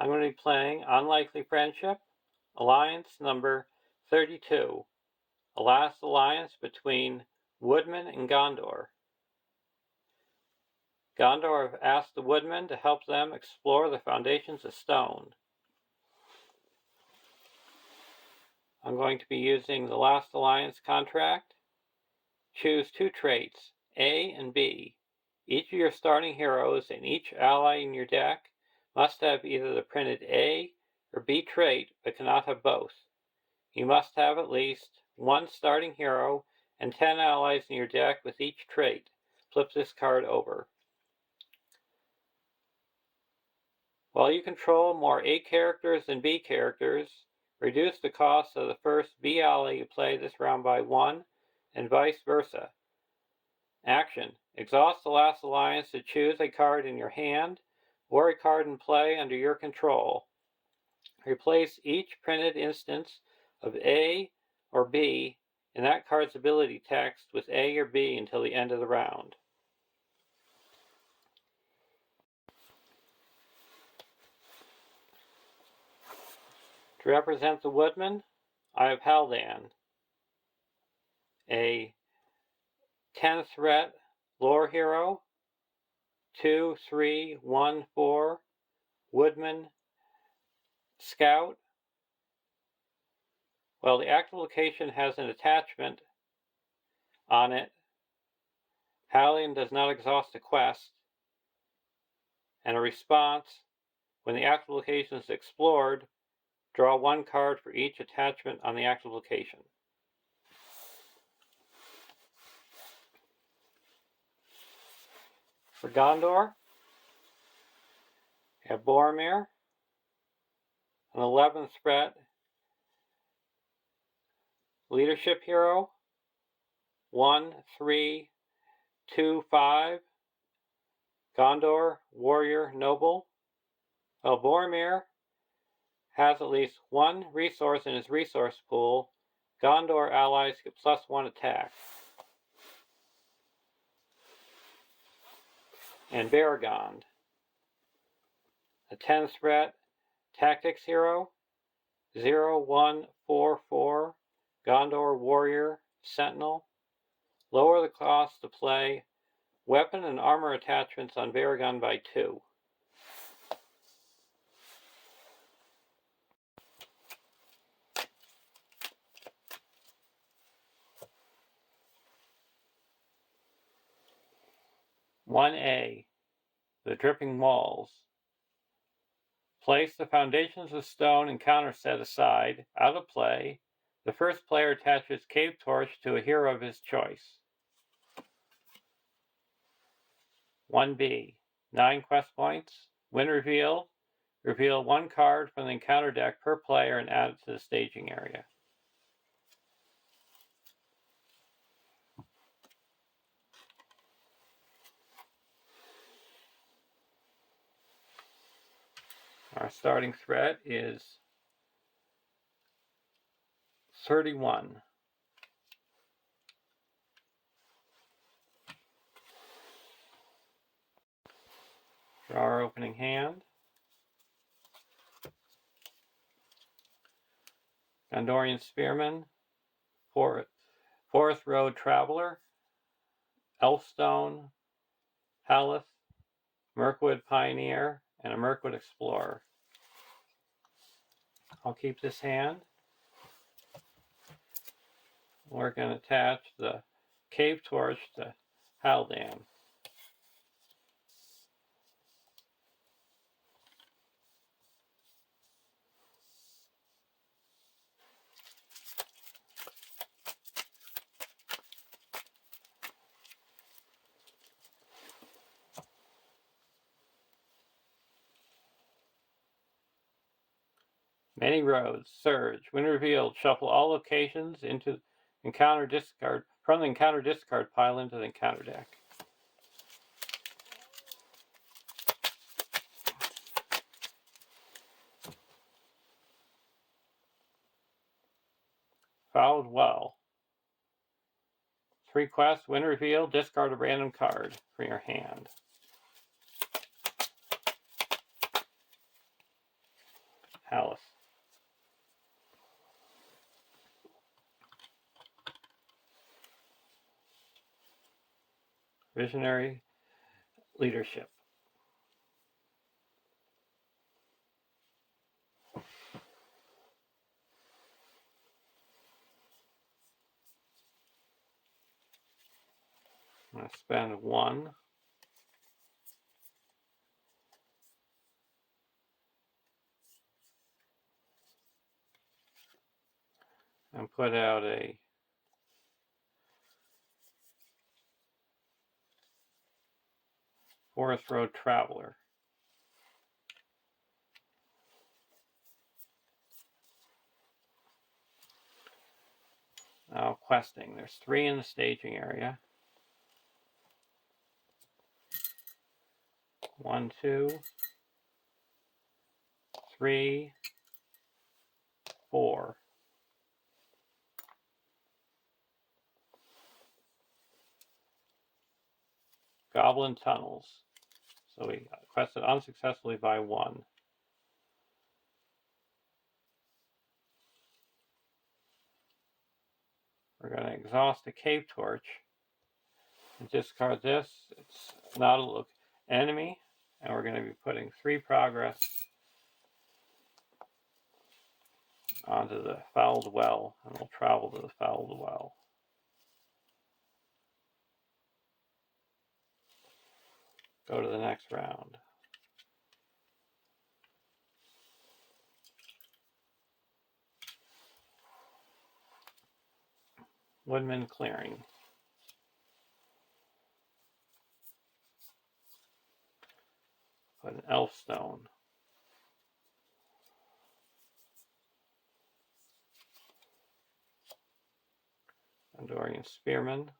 I'm going to be playing Unlikely Friendship, Alliance number 32, a last alliance between Woodman and Gondor. Gondor have asked the Woodmen to help them explore the foundations of stone. I'm going to be using the Last Alliance contract. Choose two traits, A and B. Each of your starting heroes and each ally in your deck must have either the printed A or B trait, but cannot have both. You must have at least one starting hero and 10 allies in your deck with each trait. Flip this card over. While you control more A characters than B characters, reduce the cost of the first B ally you play this round by 1, and vice versa. Action. Exhaust the Last Alliance to choose a card in your hand or a card in play under your control. Replace each printed instance of A or B in that card's ability text with A or B until the end of the round. To represent the Woodman, I have Haldan, a 10 threat lore hero, 2, 3, 1, 4, Woodman Scout. Well, the active location has an attachment on it. Haldan does not exhaust a quest, and a response, when the active location is explored, draw one card for each attachment on the active location. For Gondor, we have Boromir, an 11th threat leadership hero, 1, 3, 2, 5, Gondor warrior noble. While Boromir has at least one resource in his resource pool, Gondor allies get +1 attack. And Baragond, a 10 threat tactics hero, 0, 1, 4, 4, Gondor warrior sentinel. Lower the cost to play weapon and armor attachments on Baragond by 2. "1A. The Dripping Walls. Place the Foundations of Stone encounter set aside, out of play. The first player attaches Cave Torch to a hero of his choice. 1B. 9 quest points. Win reveal. Reveal one card from the encounter deck per player and add it to the staging area. Our starting threat is 31. Draw our opening hand. Gondorian Spearman, Forest Road Traveler, Elfstone, Haleth, Mirkwood Pioneer, and a Mirkwood Explorer. I'll keep this hand. We're going to attach the Cave Torch to Haldan. Many roads, surge, when revealed, shuffle all locations into encounter discard from the encounter discard pile into the encounter deck. Followed well. 3 quests, when revealed, discard a random card from your hand. palace. Visionary leadership. I'm going to spend 1. And put out a Forest Road Traveler. Now questing. There's 3 in the staging area. 1, 2, 3, 4. Goblin Tunnels. So we quested unsuccessfully by 1. We're going to exhaust a cave torch and discard this. It's not an enemy, and we're going to be putting 3 progress onto the fouled well, and we'll travel to the fouled well. Go to the next round. Woodman Clearing. Put an elf stone. Gondor Spearman.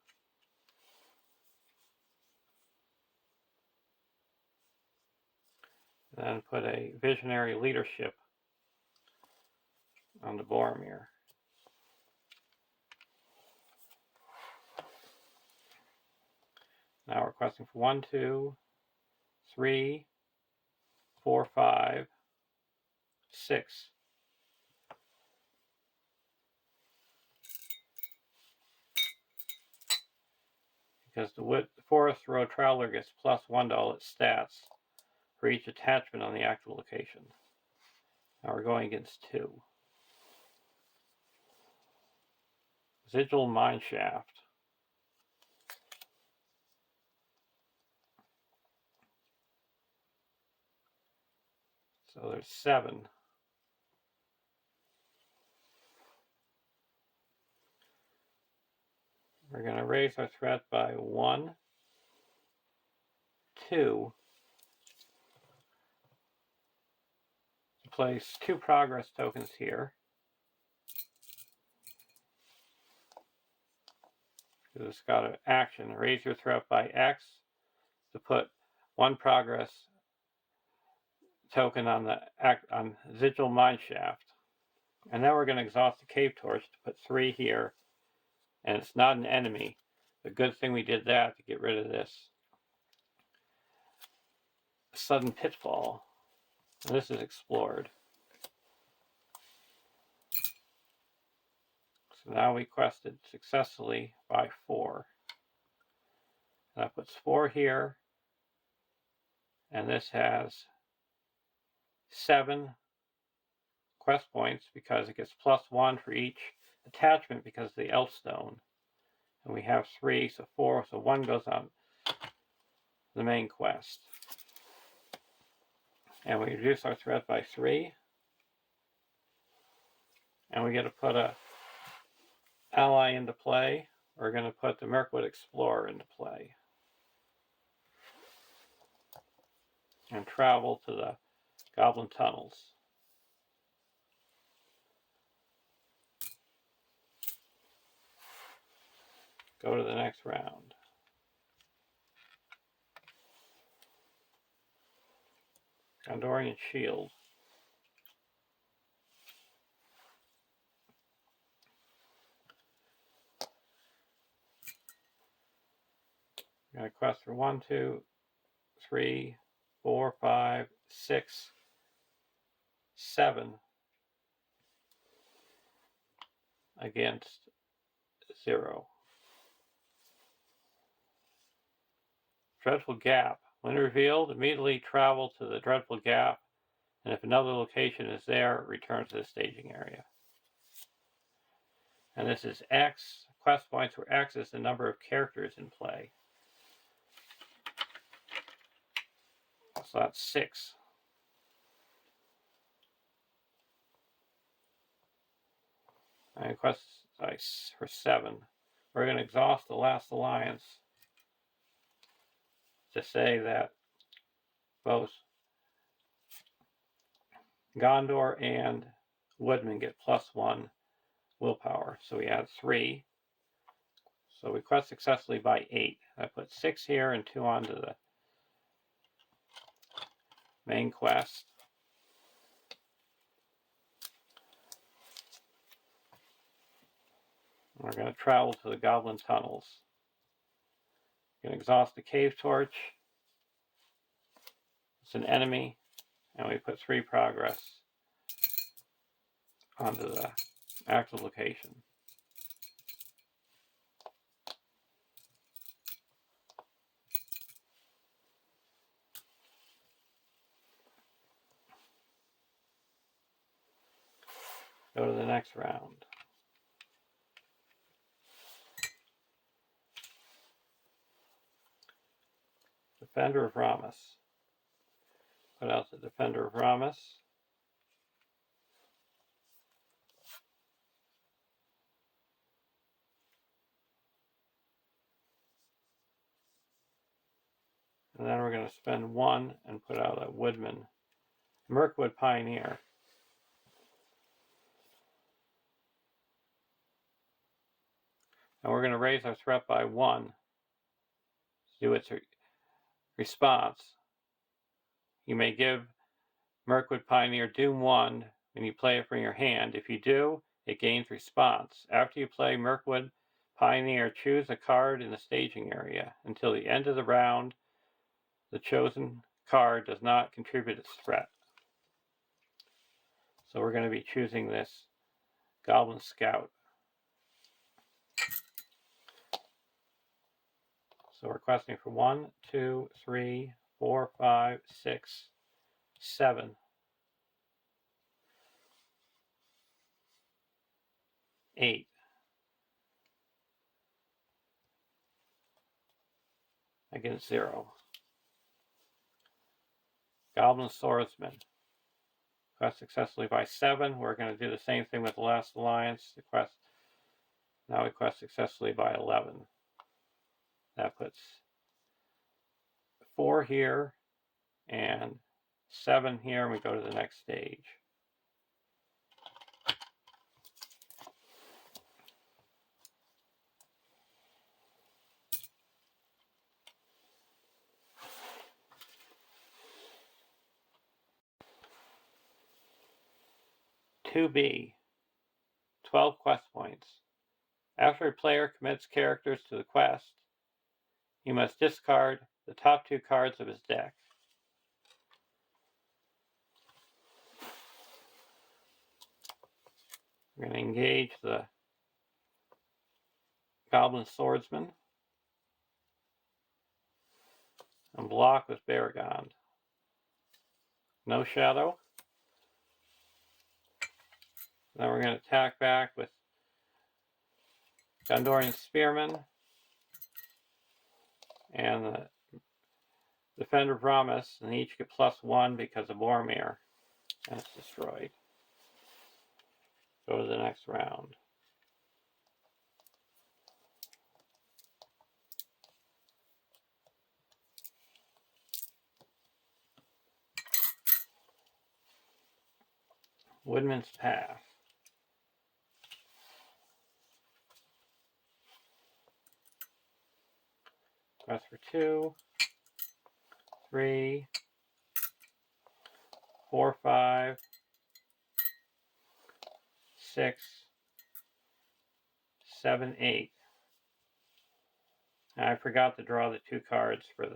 And then put a Visionary Leadership on the Boromir. Now we're questing for 1, 2, 3, 4, 5, 6. Because the Forest Road Traveler gets +1 to all its stats for each attachment on the actual location. Now we're going against 2. Sigil Mineshaft. So there's 7. We're going to raise our threat by 1, 2. Place 2 progress tokens here. It's got an action. Raise your threat by X to put 1 progress token on Sigil Mineshaft. And now we're going to exhaust the Cave Torch to put 3 here. And it's not an enemy. The good thing we did that to get rid of this Sudden Pitfall. And this is explored. So now we quested successfully by 4. And that puts 4 here. And this has 7 quest points because it gets +1 for each attachment because of the elf stone. And we have 3, so 4, so 1 goes on the main quest. And we reduce our threat by 3. And we get to put a ally into play. We're going to put the Mirkwood Explorer into play. And travel to the Goblin Tunnels. Go to the next round. Gondorian Shield. We're going to quest for 1, 2, 3, 4, 5, 6. 7 against 0. Dreadful Gap. When revealed, immediately travel to the Dreadful Gap, and if another location is there, return to the staging area. And this is X, quest points where X is the number of characters in play. So that's 6. And quest dice for 7. We're going to exhaust the last alliance to say that both Gondor and Woodman get +1 willpower. So we add 3. So we quest successfully by 8. I put 6 here and 2 onto the main quest. We're going to travel to the Goblin Tunnels. We're going to exhaust the Cave Torch. It's an enemy, and we put 3 progress onto the active location. Go to the next round. Defender of Ramus. Put out the Defender of Ramus. And then we're going to spend 1 and put out a Woodman, Mirkwood Pioneer. And we're going to raise our threat by 1 to do its response. You may give Mirkwood Pioneer Doom 1 when you play it from your hand. If you do, it gains response. After you play Mirkwood Pioneer, choose a card in the staging area. Until the end of the round, the chosen card does not contribute its threat. So we're going to be choosing this Goblin Scout. So we're questing for 1, 2, 3, 4, 5, 6, 7. 8. Against 0. Goblin Swordsman. Quest successfully by 7. We're going to do the same thing with the last alliance. Now we quest successfully by 11. That puts 4 here and 7 here, and we go to the next stage. (2B) 12 quest points. After a player commits characters to the quest, he must discard the top 2 cards of his deck. We're going to engage the Goblin Swordsman and block with Baragond. No shadow. Then we're going to attack back with Gondorian Spearman and the Defender of Ramus, and each get +1 because of Boromir, and it's destroyed. Go to the next round. Woodman's Path. Quest for 2, 3, 4, 5, 6, 7, 8. And I forgot to draw the 2 cards for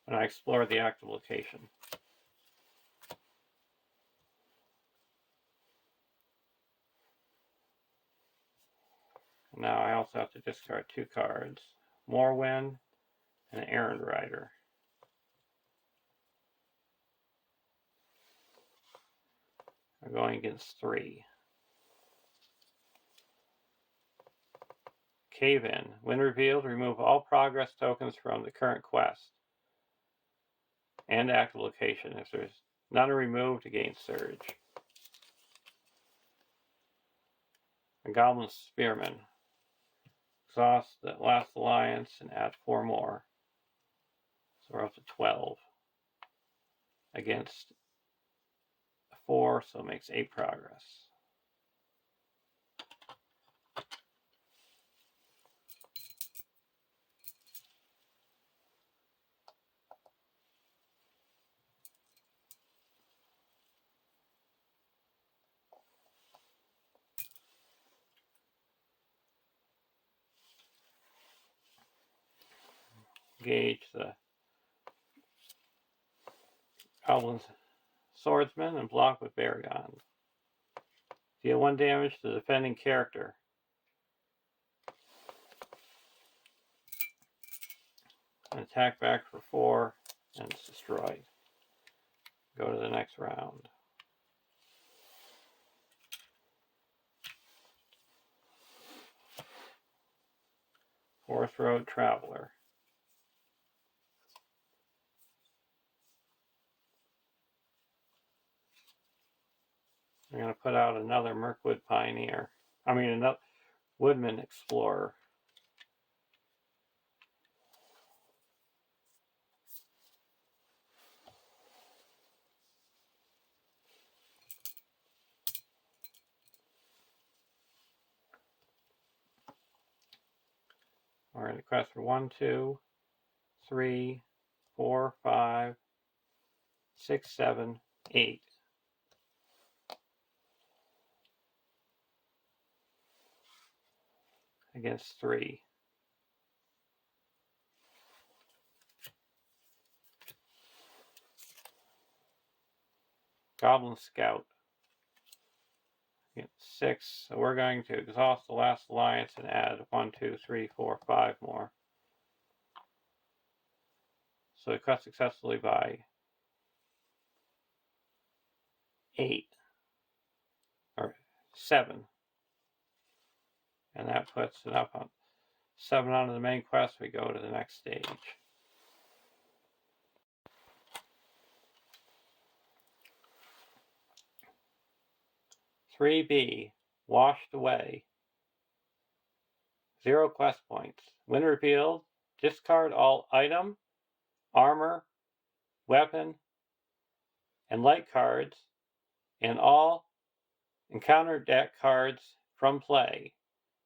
when I explored the active location. Now I also have to discard 2 cards. Morrowind and Errand Rider. I'm going against 3. Cave In. When revealed, remove all progress tokens from the current quest and active location. If there's none removed, to gain Surge. A Goblin Spearman. Exhaust the last alliance and add 4 more. So we're up to 12. Against 4, so it makes 8 progress. Engage the Goblin Swordsman and block with Baragon. Deal 1 damage to the defending character. And attack back for 4, and it's destroyed. Go to the next round. Forest Road Traveler. I'm going to put out another Mirkwood Pioneer. Another Woodman Explorer. We're going to quest for 1, 2, 3, 4, 5, 6, 7, 8. Against 3. Goblin Scout. Against 6. So we're going to exhaust the last alliance and add 1, 2, 3, 4, 5 more. So we cut successfully by 8. Or 7. And that puts it up on 7 onto the main quest. We go to the next stage. 3B, Washed Away. 0 quest points. When revealed, discard all item, armor, weapon, and light cards, and all encounter deck cards from play.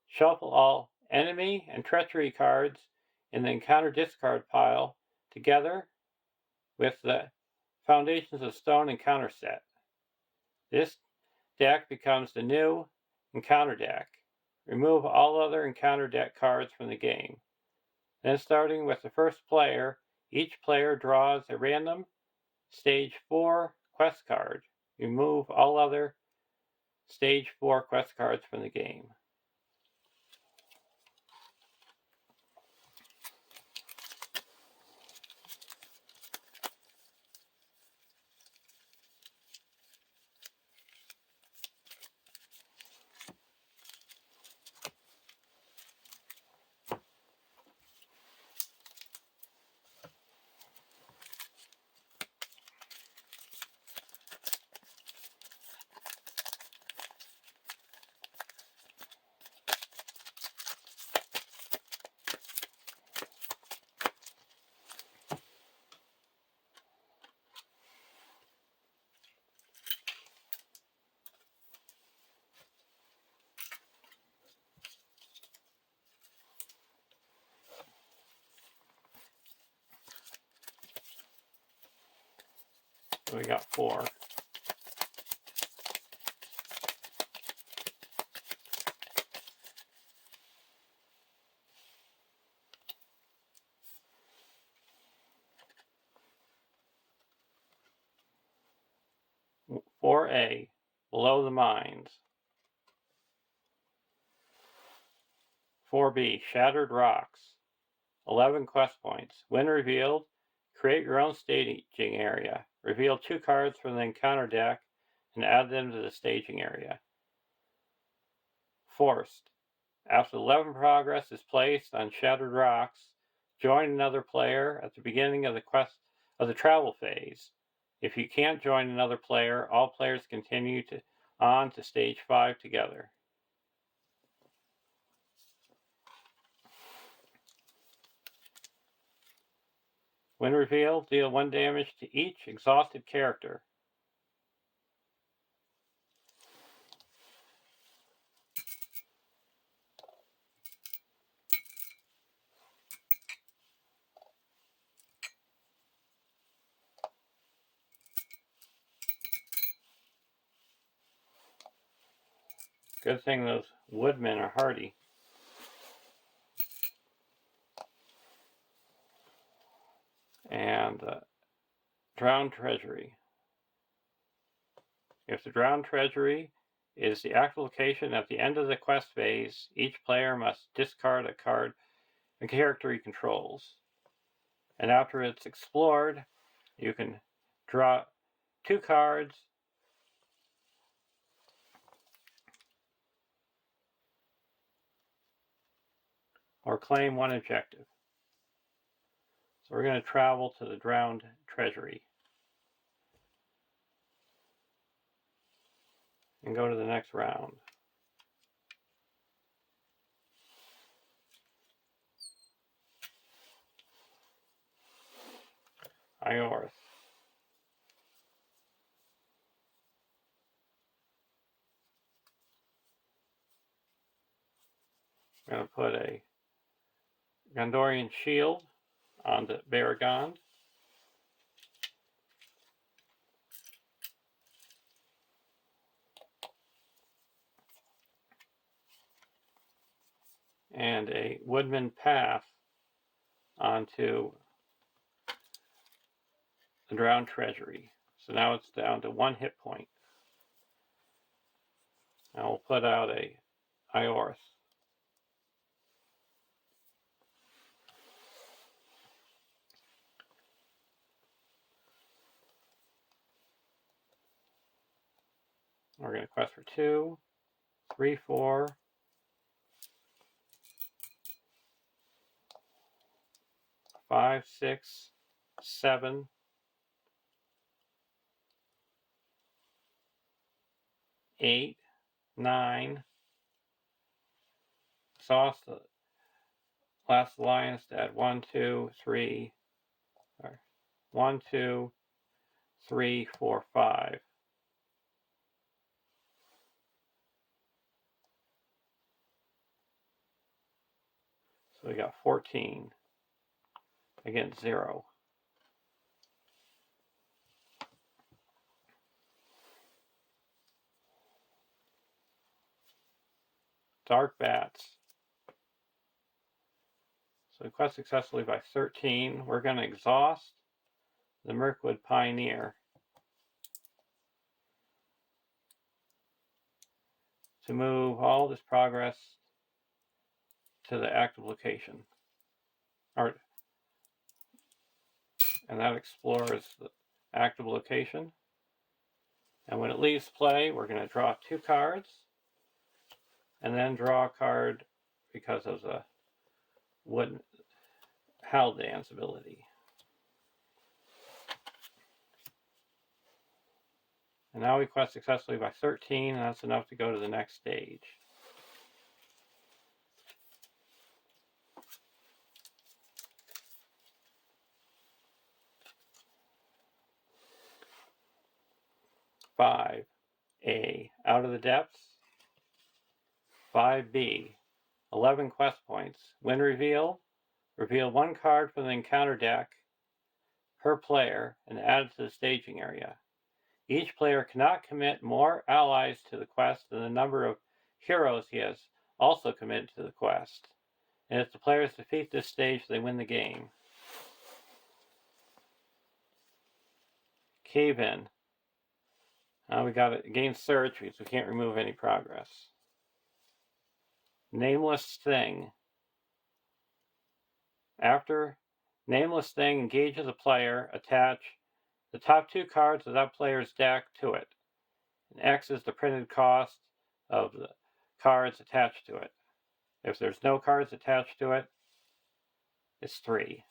Shuffle all enemy and treachery cards in the encounter discard pile together with the Foundations of Stone encounter set. This deck becomes the new encounter deck. Remove all other encounter deck cards from the game. Then starting with the first player, each player draws a random Stage 4 quest card. Remove all other Stage 4 quest cards from the game. So we got 4. For A, Below the Mines. 4B, Shattered Rocks. 11 quest points. When revealed, create your own staging area. Reveal 2 cards from the encounter deck and add them to the staging area. Forced. After 11 progress is placed on Shattered Rocks, join another player at the beginning of the travel phase. If you can't join another player, all players continue on to stage 5 together. When revealed, deal 1 damage to each exhausted character. Good thing those woodmen are hardy. And Drowned Treasury. If the Drowned Treasury is the active location at the end of the quest phase, each player must discard a character he controls. And after it's explored, you can draw 2 cards or claim 1 objective. So we're going to travel to the Drowned Treasury and go to the next round. Iorth. I'm going to put a Gondorian shield on the Baragon. And a Woodman Path onto the Drowned Treasury. So now it's down to 1 hit point. Now we'll put out a Iorth. We're going to quest for 2, 3, 4, 5, 6, 7, 8, 9. Exhaust the last alliance to add 1, 2, 3, 1, 2, 3, 4, 5. So we got 14 against 0. Dark Bats. So we quest successfully by 13. We're going to exhaust the Mirkwood Pioneer to move all this progress to the active location. And that explores the active location. And when it leaves play, we're going to draw 2 cards and then draw a card because of the Wood Haldan's ability. And now we quest successfully by 13, and that's enough to go to the next stage. A, Out of the Depths. 5B, 11 quest points. When reveal 1 card from the encounter deck per player and add it to the staging area. Each player cannot commit more allies to the quest than the number of heroes he has also committed to the quest. And if the players defeat this stage, they win the game. Cave In. Now we got to gain search because we can't remove any progress. Nameless Thing. After Nameless Thing engages a player, attach the top 2 cards of that player's deck to it. And X is the printed cost of the cards attached to it. If there's no cards attached to it, it's 3.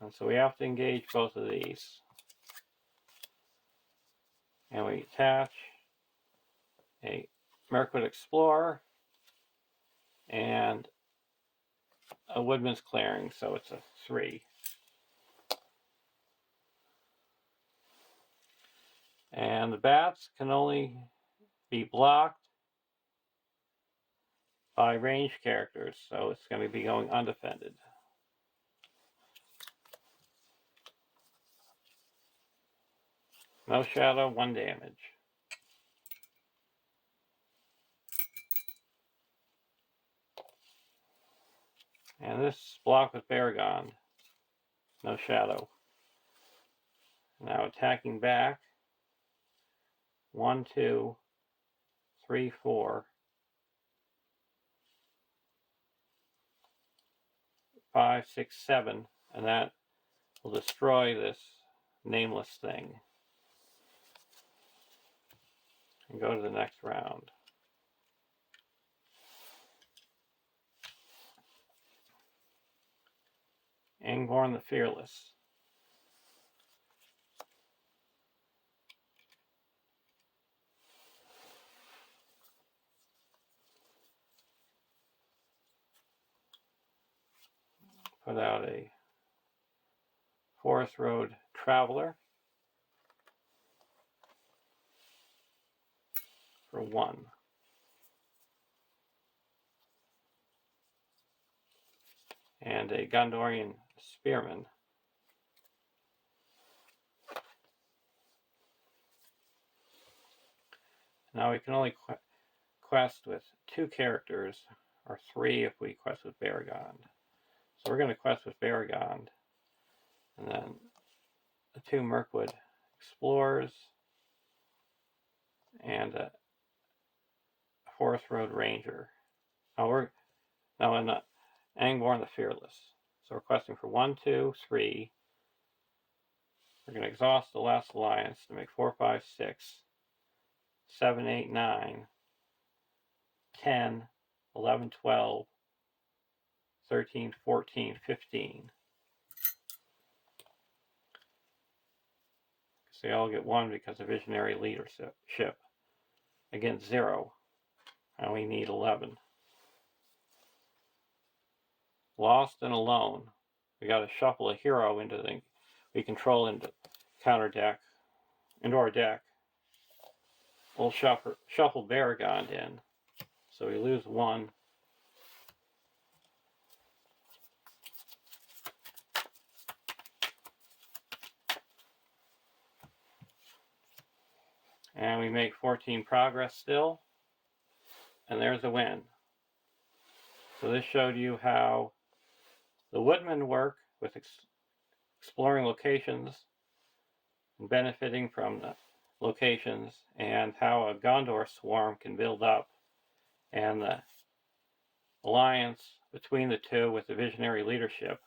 And so we have to engage both of these. And we attach a Mirkwood Explorer and a Woodman's Clearing, so it's a 3. And the bats can only be blocked by ranged characters, so it's going to be going undefended. No shadow, 1 damage. And this is blocked with Baragon. No shadow. Now attacking back. 1, 2, 3, 4, 5, 6, 7, and that will destroy this Nameless Thing. And go to the next round. Angborn the Fearless. Put out a Forest Road Traveler for 1. And a Gondorian Spearman. Now we can only quest with 2 characters, or 3 if we quest with Baragon. So we're going to quest with Baragon, and then the 2 Mirkwood Explorers, and a Forest Road Ranger. Now in Angborn the Fearless. So we're questing for 1, 2, 3. We're going to exhaust the last alliance to make 4, 5, 6, 7, 8, 9, 10, 11, 12, 13, 14, 15. They all get 1 because of Visionary Leadership. Against 0. And we need 11. Lost and Alone. We got to shuffle a hero we control into our deck. We'll shuffle Baragon in. So we lose 1. And we make 14 progress still. And there's a win. So this showed you how the Woodmen work with exploring locations and benefiting from the locations, and how a Gondor swarm can build up, and the alliance between the 2 with the Visionary Leadership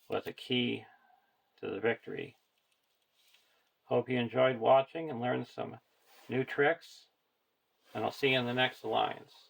was a key to the victory. Hope you enjoyed watching and learned some new tricks, and I'll see you in the next alliance.